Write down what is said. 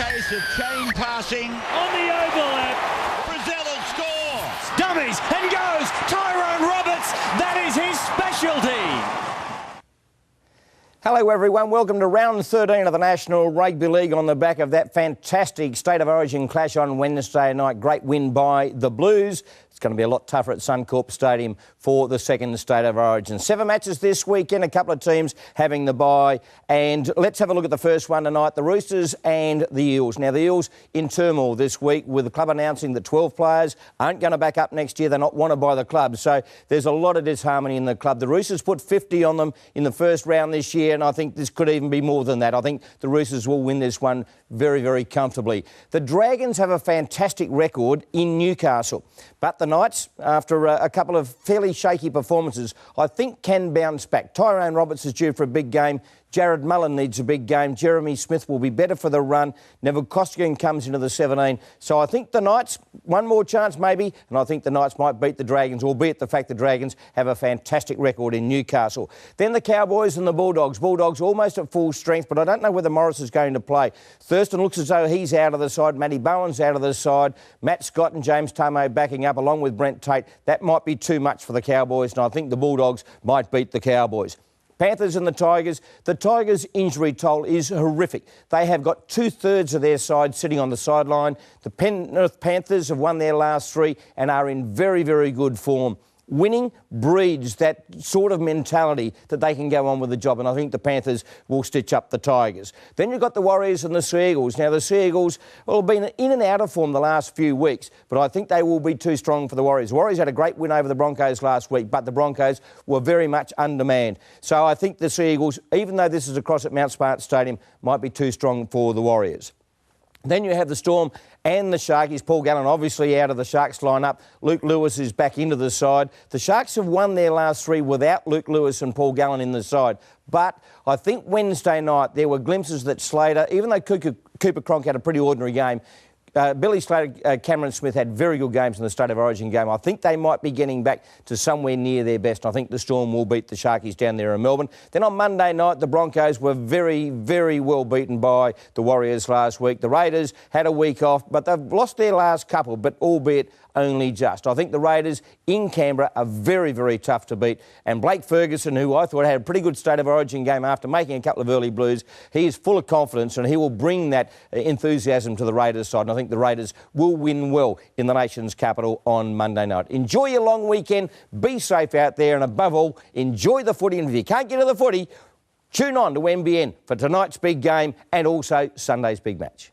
case of chain passing. On the overlap. Brazil will score. Dummies and goes. Tyrone Roberts. That is his specialty. Hello everyone, welcome to round 13 of the National Rugby League on the back of that fantastic State of Origin clash on Wednesday night. Great win by the Blues. It's going to be a lot tougher at Suncorp Stadium for the second State of Origin. 7 matches this weekend, a couple of teams having the bye. And let's have a look at the first one tonight, the Roosters and the Eels. Now, the Eels in turmoil this week with the club announcing that 12 players aren't going to back up next year. They're not wanted by the club. So there's a lot of disharmony in the club. The Roosters put 50 on them in the first round this year, and I think this could even be more than that. I think the Roosters will win this one very, very comfortably. The Dragons have a fantastic record in Newcastle, but the Knights, after a couple of fairly shaky performances, I think can bounce back. Tyrone Roberts is due for a big game. Jared Mullen needs a big game. Jeremy Smith will be better for the run. Neville Costigan comes into the 17. So I think the Knights, one more chance maybe, and I think the Knights might beat the Dragons, albeit the fact the Dragons have a fantastic record in Newcastle. Then the Cowboys and the Bulldogs. Bulldogs almost at full strength, but I don't know whether Morris is going to play. Thurston looks as though he's out of the side. Matty Bowen's out of the side. Matt Scott and James Tamo backing up along with Brent Tate. That might be too much for the Cowboys, and I think the Bulldogs might beat the Cowboys. Panthers and the Tigers. The Tigers' injury toll is horrific. They have got 2/3 of their side sitting on the sideline. The Penrith Panthers have won their last 3 and are in very, very good form. Winning breeds that sort of mentality that they can go on with the job, and I think the Panthers will stitch up the Tigers. Then you've got the Warriors and the Sea Eagles. Now, the Sea Eagles have been in and out of form the last few weeks, but I think they will be too strong for the Warriors. The Warriors had a great win over the Broncos last week, but the Broncos were very much undermanned. So I think the Sea Eagles, even though this is across at Mount Smart Stadium, might be too strong for the Warriors. Then you have the Storm and the Sharkies. Paul Gallen obviously out of the Sharks lineup. Luke Lewis is back into the side. The Sharks have won their last 3 without Luke Lewis and Paul Gallen in the side. But I think Wednesday night there were glimpses that Slater, even though Cooper Cronk had a pretty ordinary game, Billy Slater, Cameron Smith had very good games in the State of Origin game. I think they might be getting back to somewhere near their best. I think the Storm will beat the Sharkies down there in Melbourne. Then on Monday night, the Broncos were very, very well beaten by the Warriors last week. The Raiders had a week off, but they've lost their last couple, but albeit only just. I think the Raiders in Canberra are very, very tough to beat. And Blake Ferguson, who I thought had a pretty good State of Origin game after making a couple of early blues, he is full of confidence and he will bring that enthusiasm to the Raiders side. And I think the Raiders will win well in the nation's capital on Monday night. Enjoy your long weekend. Be safe out there. And above all, enjoy the footy. And if you can't get to the footy, tune on to NBN for tonight's big game and also Sunday's big match.